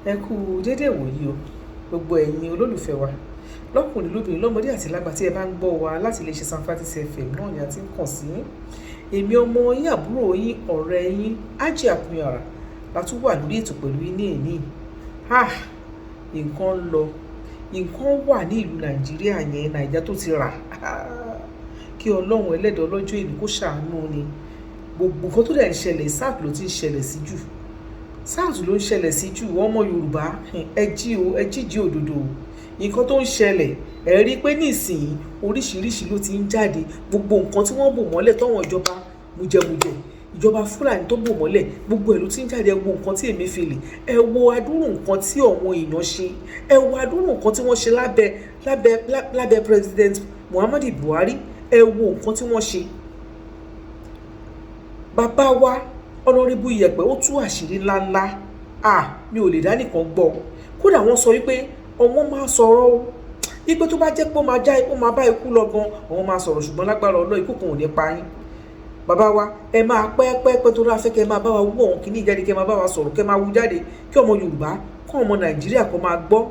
Ẹ kú dédé ìwòyí o, gbogbo ẹ̀yin olólùfẹ́ wa lọ́kùnrin lóbìnrin lọ́mọdé àti lágbà tí ẹ bá ń gbọ́ wa láti iléeṣẹ́ Sampfatis FM náà ni a ti ń kàn sí. Èmi ọmọ yín àbúrò yín ọ̀rẹ́ yín Ájì Àkúnyàrà la tún wà lórí ètò pẹ̀lú yín ní èní. Nǹkan ń lọ, nǹkan wà ní ìlú Nàìjíríà yẹn, Nàìjà tó ti rà. Kí Ọlọ́run ẹlẹ́dàá ọlọ́jọ́ èní kó ṣàánú ni. Gbogbo nǹkan tó dẹ̀ ń ṣẹlẹ̀ sáà ló ti ń ṣẹlẹ̀ sí jù. SARS ló ń ṣẹlẹ̀ sí jù. Ọmọ Yorùbá ẹ jíjí òdodo. Nǹkan tó ń ṣẹlẹ̀ ẹ rí i pé nísìnyí oríṣiríṣi ló ti ń jáde. Gbogbo nǹkan tí wọ́n bò mọ́lẹ̀ tọ́wọ́n ìjọba mujẹmujẹ, ìjọba Fúlàní tó bò mọ́lẹ̀, gbogbo ẹ̀ ló ti ń jáde. Ẹ wo nǹkan tí Emefiele, ẹ wo adúrú nǹkan tí àwọn èèyàn ṣe, ẹ wo adúrú nǹkan tí wọ́n ṣe lábẹ́ President Muhammadu Buhari, ẹ wo nǹkan tí wọ́n ṣe. Bàbá wa Honorable Iyepe ó tú àṣírí ńláńlá. Mi ò lè dá nìkan gbọ́. Kódà wọ́n sọ wípé ọmọ máa sọ̀rọ̀ o, wípé tó bá jẹ́ pé ó máa bá ikú lọ gan, àwọn máa sọ̀rọ̀, ṣùgbọ́n lágbára Ọlọ́run ikú kan ò ní pa yín. Bàbá wa ẹ máa pẹ́ tó ráfẹ́ kẹ́ máa bá wa wú ọ̀hún kìíní jáde, kẹ́ máa bá wa sọ̀rọ̀, kẹ́ máa wú jáde kí ọmọ Yorùbá kọ́ ọmọ Nàìjíríà kó máa gbọ́.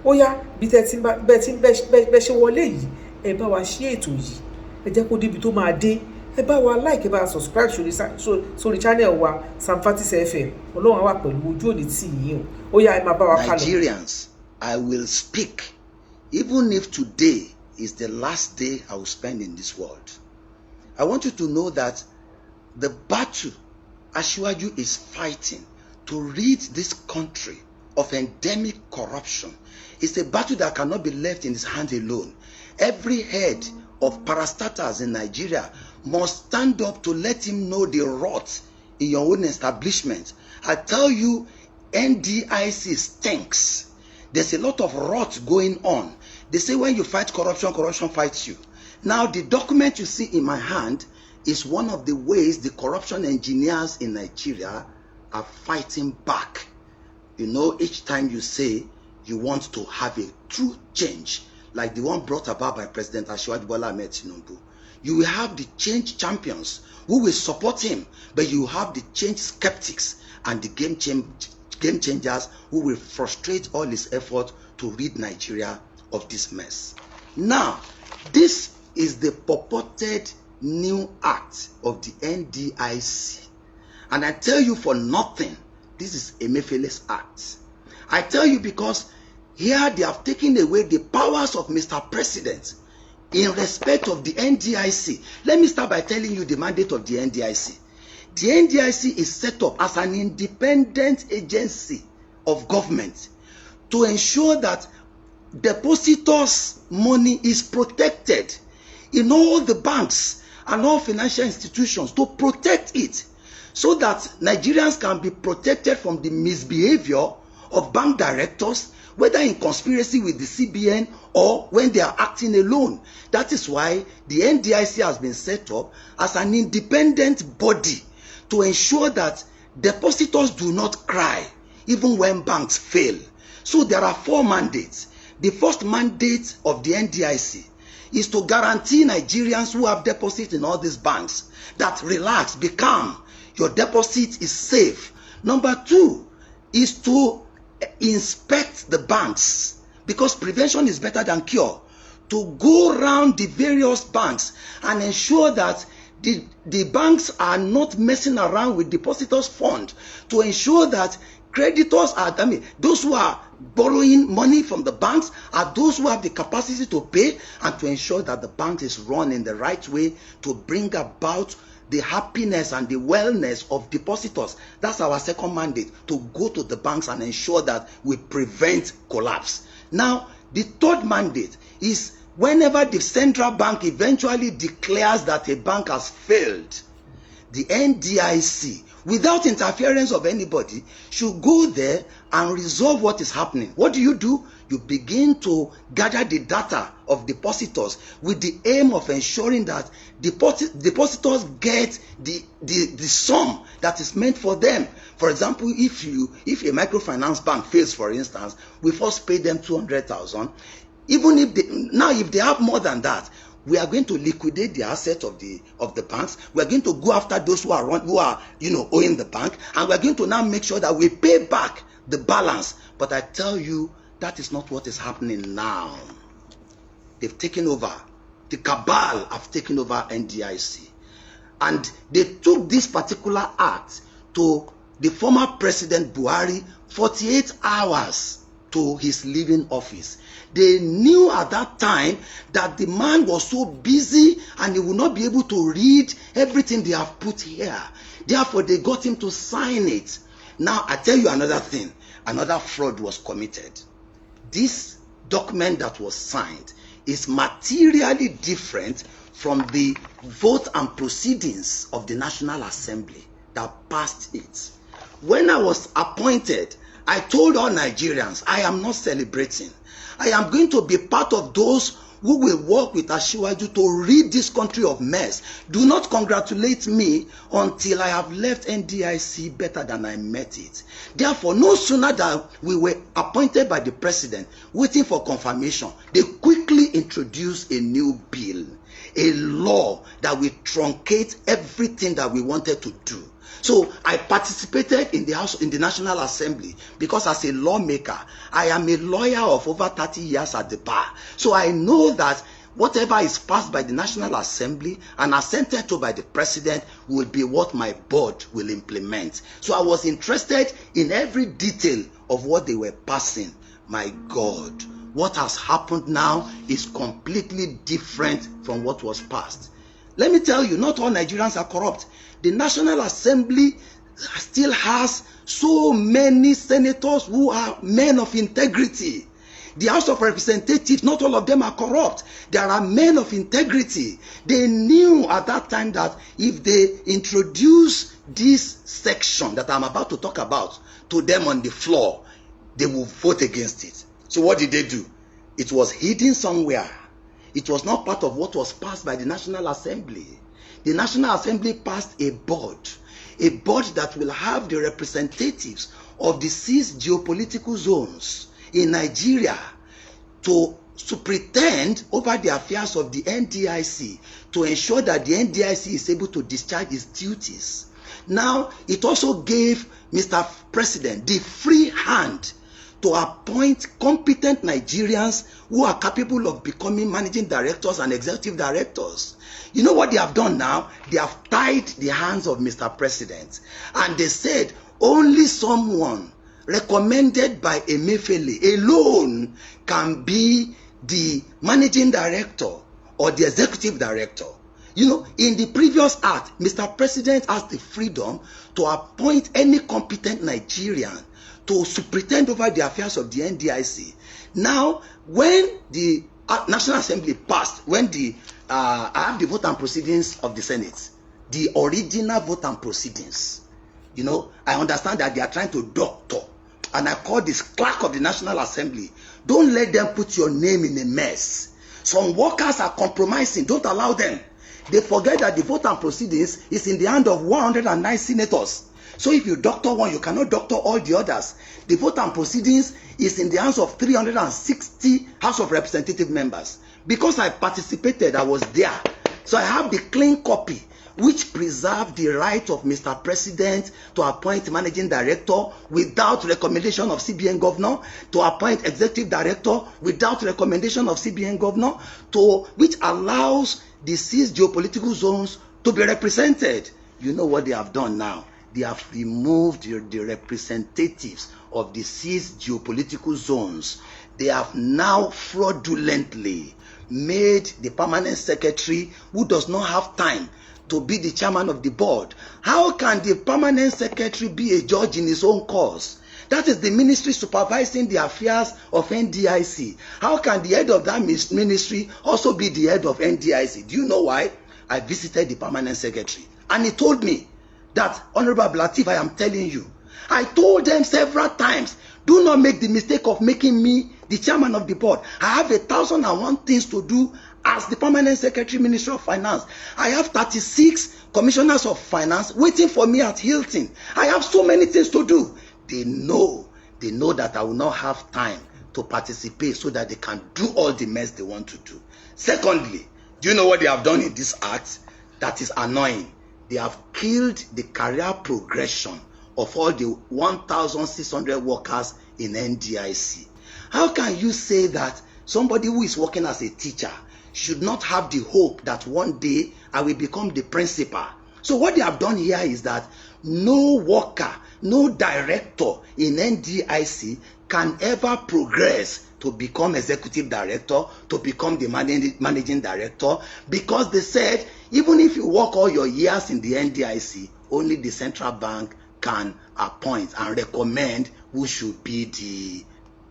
Ó yá bí bẹ́ẹ̀ ṣe wọlé yìí, ẹ bá wa ṣí ètò yìí, ẹ jẹ́ kó débi tó máa dé. Ẹ bá wa like, ẹ bá wa subscribe sórí channel wa Sampfatis FM. Ọlọ́run á wà pẹ̀lú ojú òní tì yín o. Ó yá ẹ máa bá wa kálọ. Nigerians, I will speak even if today is the last day I will spend in this world. I want you to know that the battle Asiwaju is fighting to rid this country of endemic corruption is a battle that cannot be left in his hands alone. Every head of parastatals in Nigeria must stand up to let him know the rot in your own establishment. I tell you, NDIC stinks. There's a lot of rot going on. They say when you fight corruption, corruption fights you. Now, the document you see in my hand is one of the ways the corruption engineers in Nigeria are fighting back. You know, each time you say you want to have a true change, like the one brought about by President Asiwaju Bola Ahmed Tinubu, you will have the change champions who will support him, but you have the change skeptics and the game changers who will frustrate all his effort to rid Nigeria of this mess. Now, this is the purported new act of the NDIC. And I tell you for nothing, this is Emefiele's act. I tell you because here they have taken away the powers of Mr. President in respect of the NDIC. Let me start by telling you the mandate of the NDIC. The NDIC is set up as an independent agency of government to ensure that depositors' money is protected in all the banks and all financial institutions, to protect it so that Nigerians can be protected from the misbehavior of bank directors, whether in conspiracy with the CBN or when they are acting alone. That is why the NDIC has been set up as an independent body to ensure that depositors do not cry even when banks fail. So there are 4 mandates. The first mandate of the NDIC is to guarantee Nigerians who have deposits in all these banks that relax, be calm, your deposit is safe. Number 2 is to inspect the banks, because prevention is better than cure. To go around the various banks and ensure that the banks are not messing around with depositors' fund, to ensure that creditors are, those who are borrowing money from the banks are those who have the capacity to pay, and to ensure that the bank is run in the right way to bring about the happiness and the wellness of depositors. That's our second mandate, to go to the banks and ensure that we prevent collapse. Now, the third mandate is whenever the central bank eventually declares that a bank has failed, the NDIC, without interference of anybody, should go there and resolve what is happening. What do? You begin to gather the data of depositors with the aim of ensuring that depositors get the sum that is meant for them. For example, if a microfinance bank fails, for instance, we first pay them 200,000. Even if they have more than that, we are going to liquidate the assets of the banks. We are going to go after those who are owing the bank, and we are going to now make sure that we pay back the balance. But I tell you, that is not what is happening now. They've taken over. The cabal have taken over NDIC, and they took this particular act to the former President Buhari 48 hours to his leaving office. They knew at that time that the man was so busy and he would not be able to read everything they have put here. Therefore, they got him to sign it. Now, I tell you another thing. Another fraud was committed. This document that was signed is materially different from the vote and proceedings of the National Assembly that passed it. When I was appointed, I told all Nigerians, I am not celebrating. I am going to be part of those who will work with Asiwaju to rid this country of mess. Do not congratulate me until I have left NDIC better than I met it. Therefore, no sooner than we were appointed by the president, waiting for confirmation, they quickly introduced a new bill, a law that will truncate everything that we wanted to do. So I participated in the National Assembly because as a lawmaker, I am a lawyer of over 30 years at the bar. So I know that whatever is passed by the National Assembly and assented to by the president will be what my board will implement. So I was interested in every detail of what they were passing. My God, what has happened now is completely different from what was passed. Let me tell you, not all Nigerians are corrupt. The National Assembly still has so many senators who are men of integrity. The House of Representatives, not all of them are corrupt. There are men of integrity. They knew at that time that if they introduce this section that I'm about to talk about to them on the floor, they will vote against it. So what did they do? It was hidden somewhere. It was not part of what was passed by the National Assembly. The National Assembly passed a board that will have the representatives of the 6 geopolitical zones in Nigeria to pretend over the affairs of the NDIC to ensure that the NDIC is able to discharge its duties. Now, it also gave Mr. President the free hand to appoint competent Nigerians who are capable of becoming managing directors and executive directors. You know what they have done now? They have tied the hands of Mr. President, and they said only someone recommended by Emefiele alone can be the managing director or the executive director. You know, in the previous act, Mr. President has the freedom to appoint any competent Nigerian to superintend over the affairs of the NDIC. Now, when the National Assembly passed, when I have the vote and proceedings of the Senate, the original vote and proceedings, you know, I understand that they are trying to doctor, and I call this clerk of the National Assembly, don't let them put your name in a mess. Some workers are compromising, don't allow them. They forget that the vote and proceedings is in the hand of 109 senators. So if you doctor one, you cannot doctor all the others. The vote and proceedings is in the hands of 360 House of Representative members. Because I participated, I was there. So I have the clean copy, which preserved the right of Mr. President to appoint managing director without recommendation of CBN governor, to appoint executive director without recommendation of CBN governor, which allows the 6 geopolitical zones to be represented. You know what they have done now? They have removed the representatives of the 6 geopolitical zones. They have now fraudulently made the permanent secretary, who does not have time to be the chairman of the board. How can the permanent secretary be a judge in his own cause? That is the ministry supervising the affairs of NDIC. How can the head of that ministry also be the head of NDIC? Do you know why? I visited the permanent secretary, and he told me that, Honorable Lateef, I am telling you, I told them several times, do not make the mistake of making me the chairman of the board. I have 1,001 things to do as the permanent secretary, Ministry of Finance. I have 36 commissioners of finance waiting for me at Hilton. I have so many things to do. They know that I will not have time to participate so that they can do all the mess they want to do. Secondly, Do you know what they have done in this act? That is annoying. They have killed the career progression of all the 1,600 workers in NDIC. How can you say that somebody who is working as a teacher should not have the hope that one day I will become the principal? So what they have done here is that no worker, no director in NDIC can ever progress to become executive director, to become the managing director, because they said even if you work all your years in the NDIC, only the central bank can appoint and recommend who should be the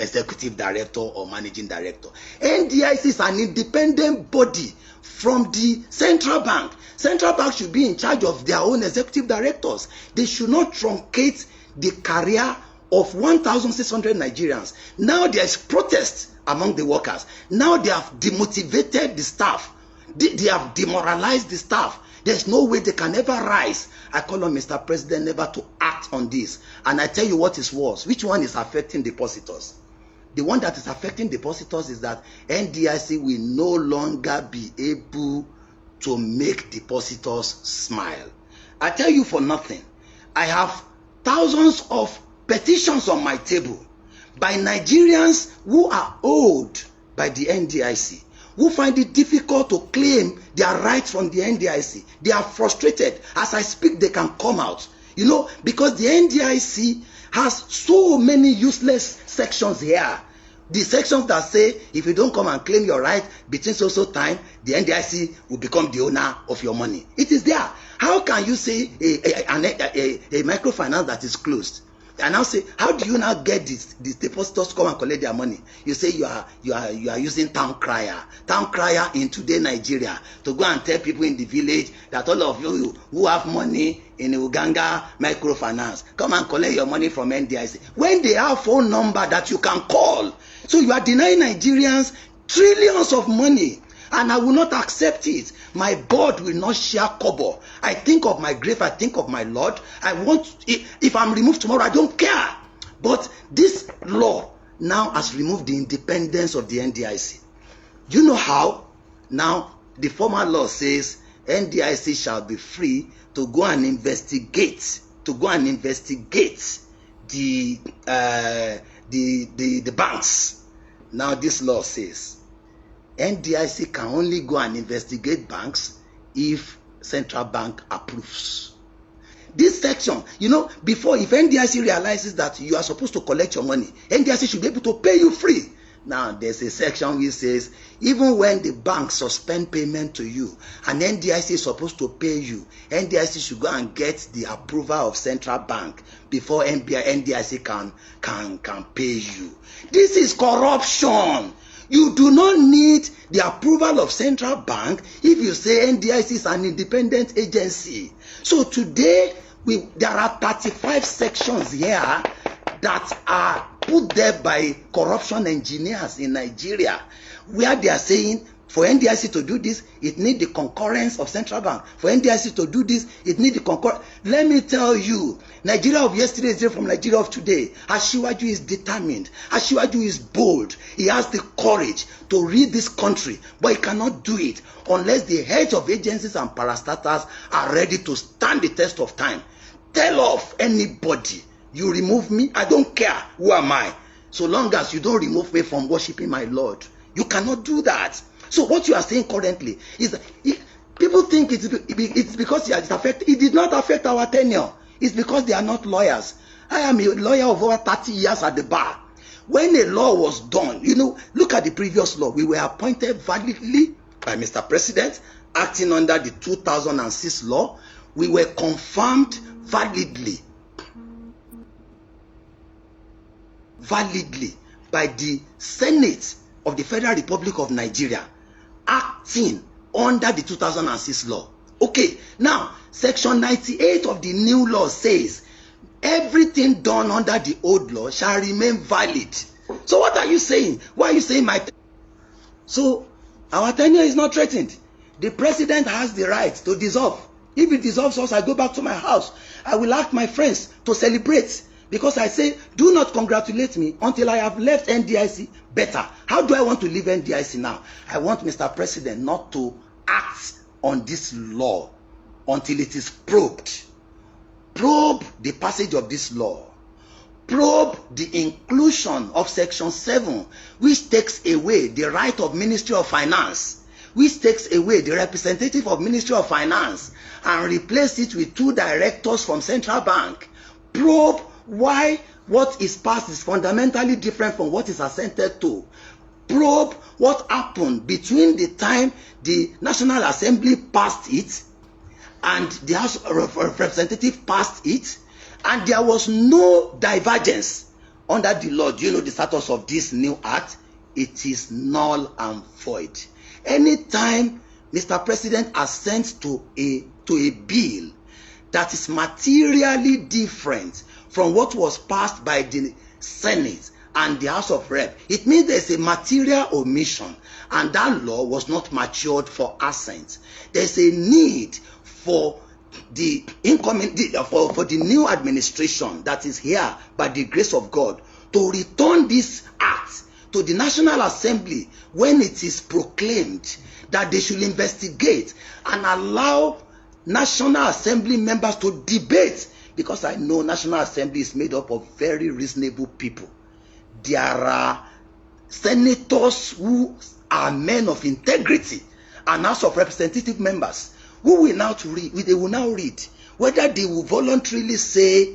executive director or managing director. NDIC is an independent body from the central bank. Central bank should be in charge of their own executive directors. They should not truncate the career of 1,600 Nigerians. Now there is protest among the workers. Now they have demotivated the staff. They have demoralized the staff. There's no way they can ever rise. I call on Mr. President never to act on this. And I tell you what is worse. Which one is affecting depositors? The one that is affecting depositors is that NDIC will no longer be able to make depositors smile. I tell you for nothing, I have thousands of petitions on my table by Nigerians who are owed by the NDIC, who find it difficult to claim their rights from the NDIC. They are frustrated. As I speak, they can come out. You know, because the NDIC has so many useless sections here. The sections that say if you don't come and claim your right between so time, the NDIC will become the owner of your money. It is there. How can you say a microfinance that is closed? And now say, how do you now get these depositors to come and collect their money? You say you are using town crier in today Nigeria to go and tell people in the village that all of you who have money in Uganda microfinance, come and collect your money from NDIC. When they have phone number that you can call. So you are denying Nigerians trillions of money. And I will not accept it. My board will not share kobo. I think of my grave, I think of my Lord. I want, if I'm removed tomorrow, I don't care. But this law now has removed the independence of the NDIC. You know how? Now, the former law says NDIC shall be free to go and investigate, the banks. Now this law says NDIC can only go and investigate banks if central bank approves. This section, you know, before, if NDIC realizes that you are supposed to collect your money, NDIC should be able to pay you free. Now there's a section which says even when the bank suspend payment to you and NDIC is supposed to pay you, NDIC should go and get the approval of central bank before NDIC can pay you. This is corruption. You do not need the approval of central bank if you say NDIC is an independent agency. So today, there are 35 sections here that are put there by corruption engineers in Nigeria, where they are saying for NDIC to do this, it needs the concurrence of central bank. For NDIC to do this, it needs the concurrence. Let me tell you, Nigeria of yesterday is different from Nigeria of today. Asiwaju is determined. Asiwaju is bold. He has the courage to lead this country, but he cannot do it unless the heads of agencies and parastatals are ready to stand the test of time. Tell off anybody. You remove me, I don't care. Who am I? So long as you don't remove me from worshiping my Lord, you cannot do that. So what you are saying currently is that people think it's because it affected. It did not affect our tenure. It's because they are not lawyers. I am a lawyer of over 30 years at the bar. When a law was done, you know, look at the previous law. We were appointed validly by Mr. President, acting under the 2006 law. We were confirmed validly by the Senate of the Federal Republic of Nigeria, acting under the 2006 law. Okay, now section 98 of the new law says everything done under the old law shall remain valid. So what are you saying? Why are you saying So our tenure is not threatened. The president has the right to dissolve. If he dissolves us, I go back to my house. I will ask my friends to celebrate, because I say, do not congratulate me until I have left NDIC better. How do I want to leave NDIC now? I want Mr. President not to act on this law until it is probed. Probe the passage of this law. Probe the inclusion of Section 7, which takes away the right of Ministry of Finance, which takes away the representative of Ministry of Finance and replace it with 2 directors from Central Bank. Probe why what is passed is fundamentally different from what is assented to. Probe what happened between the time the National Assembly passed it and the House of Representatives passed it, and there was no divergence under the law. Do you know the status of this new act? It is null and void. Anytime Mr. President assents to a bill that is materially different from what was passed by the Senate and the House of Rep, it means there's a material omission, and that law was not matured for assent. There's a need for the incoming for the new administration that is here by the grace of God to return this act to the National Assembly when it is proclaimed that they should investigate and allow National Assembly members to debate, because I know National Assembly is made up of very reasonable people. There are senators who are men of integrity and House of Representative members who will now read, they will now read whether they will voluntarily say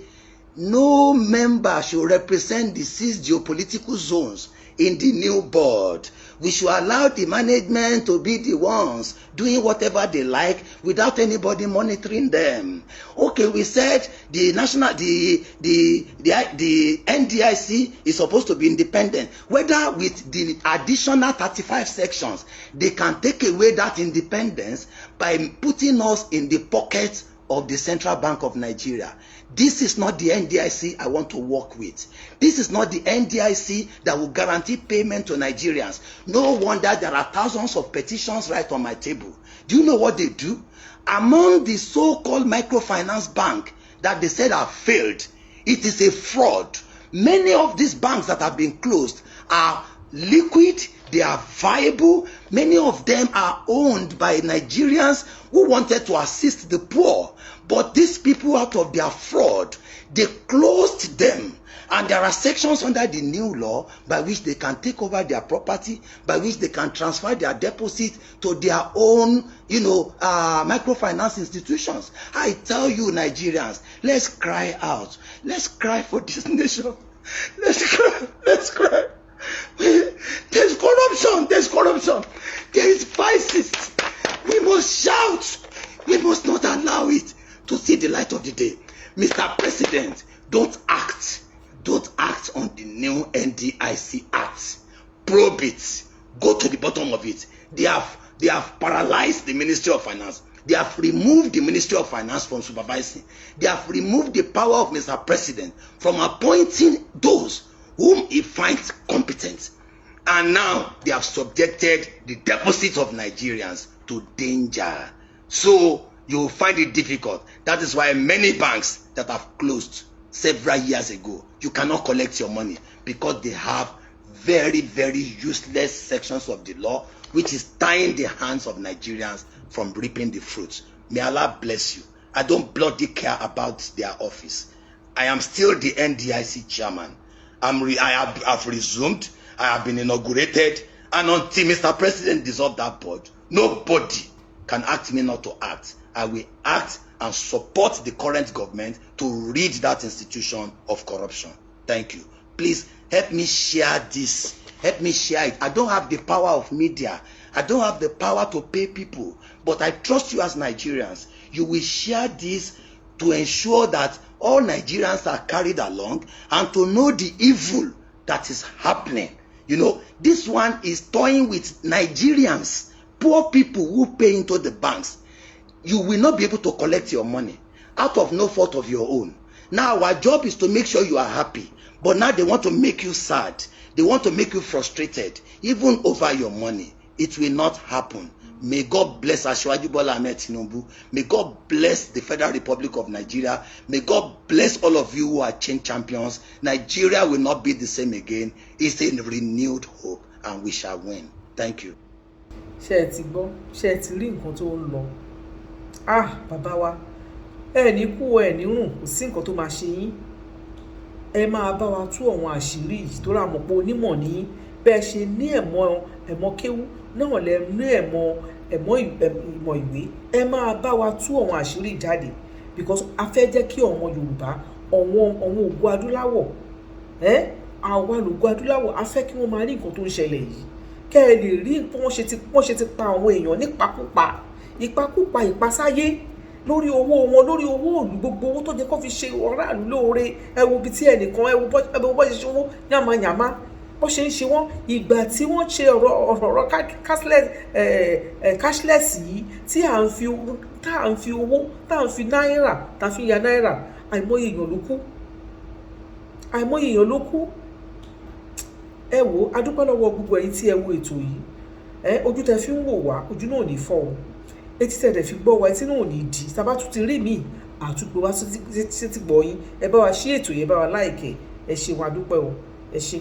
no member should represent the 6 geopolitical zones in the new board. We should allow the management to be the ones doing whatever they like without anybody monitoring them. Okay, we said the NDIC is supposed to be independent. Whether with the additional 35 sections, they can take away that independence by putting us in the pocket of the Central Bank of Nigeria. This is not the NDIC I want to work with. This is not the NDIC that will guarantee payment to Nigerians. No wonder there are thousands of petitions right on my table. Do you know what they do? Among the so-called microfinance bank that they said have failed, it is a fraud. Many of these banks that have been closed are liquid, they are viable. Many of them are owned by Nigerians who wanted to assist the poor. But these people, out of their fraud, they closed them. And there are sections under the new law by which they can take over their property, by which they can transfer their deposit to their own, microfinance institutions. I tell you, Nigerians, let's cry out. Let's cry for this nation. Let's cry. Let's cry. There's corruption. There's corruption. There is vices. We must shout. We must not allow it to see the light of the day. Mr. President, don't act. Don't act on the new NDIC Act. Probe it. Go to the bottom of it. They have paralyzed the Ministry of Finance. They have removed the Ministry of Finance from supervising. They have removed the power of Mr. President from appointing those whom he finds competent. And now they have subjected the deposits of Nigerians to danger. So you will find it difficult. That is why many banks that have closed several years ago, you cannot collect your money because they have very, very useless sections of the law which is tying the hands of Nigerians from reaping the fruits. May Allah bless you. I don't bloody care about their office. I am still the NDIC chairman. I have resumed. I have been inaugurated. And until Mr. President dissolve that board, nobody can ask me not to act. I will act and support the current government to rid that institution of corruption. Thank you. Please help me share this. Help me share it. I don't have the power of media. I don't have the power to pay people. But I trust you as Nigerians. You will share this to ensure that all Nigerians are carried along and to know the evil that is happening. This one is toying with Nigerians, poor people who pay into the banks. You will not be able to collect your money out of no fault of your own. Now our job is to make sure you are happy. But now they want to make you sad. They want to make you frustrated, even over your money. It will not happen. May God bless Asiwaju Bola Ahmed Tinubu. May God bless the Federal Republic of Nigeria. May God bless all of you who are change champions. Nigeria will not be the same again. It's a renewed hope and we shall win. Thank you. ṣé ẹ ti gbọ́, ṣé ẹ ti rí nǹkan tó ń lọ. Bàbá wa, ẹ ní kú ẹ ní rùn, kò sí nǹkan tó máa ṣe yín. Ẹ máa bá wa tú àwọn àṣírí yìí tó rà mọ̀ pé onímọ̀ ní bẹ́ẹ̀ ṣe ní ẹ̀mọ́ kéwú náà lẹ ní ìmọ̀ ìwé. Ẹ máa bá wa tú àwọn àṣírí jáde because a fẹ́ jẹ́ kí ọmọ Yorùbá, àwọn ògo adúláwọ̀, àwa lògo adúláwọ̀, a fẹ́ kí wọ́n máa rí nǹkan tó ń ṣẹlẹ̀ yìí. Kẹ́ ẹ lè rí wọ́n ṣe ti pa àwọn èèyàn ìpakúpa ìpasáyé lórí owó wọn, lórí owó òlù, gbogbo owó tó jẹ́ kó fi ṣe aráàlú lóore. Ẹ wo ibi tí ẹnìkan, ẹ wo bó ṣe ṣe owó yàmàyàmá, bó ṣe ń ṣe wọ́n. Ìgbà tí wọ́n ṣe ọ̀rọ̀ cashless yìí tí à ń fi owó, tá à ń fi náírà, tá à fi ya náírà, àìmọye èèyàn ló kú. Ẹ wò, a dúpẹ́ lọ́wọ́ gbogbo ẹ̀yin tí ẹ wo ètò yìí. Ojú tẹ fi ń wò wá, ojú náà ò ní fọ́ o. Etí tẹ̀ fi gbọ́ wa, etí náà ò ní di. Tá bá tún ti rí mi àtúgbò wá sí ti gbọ́ yín. Ẹ bá wa ṣí ètò yẹn, bá wa like ẹ ṣé wa dúpẹ́ o. Ẹ ṣé.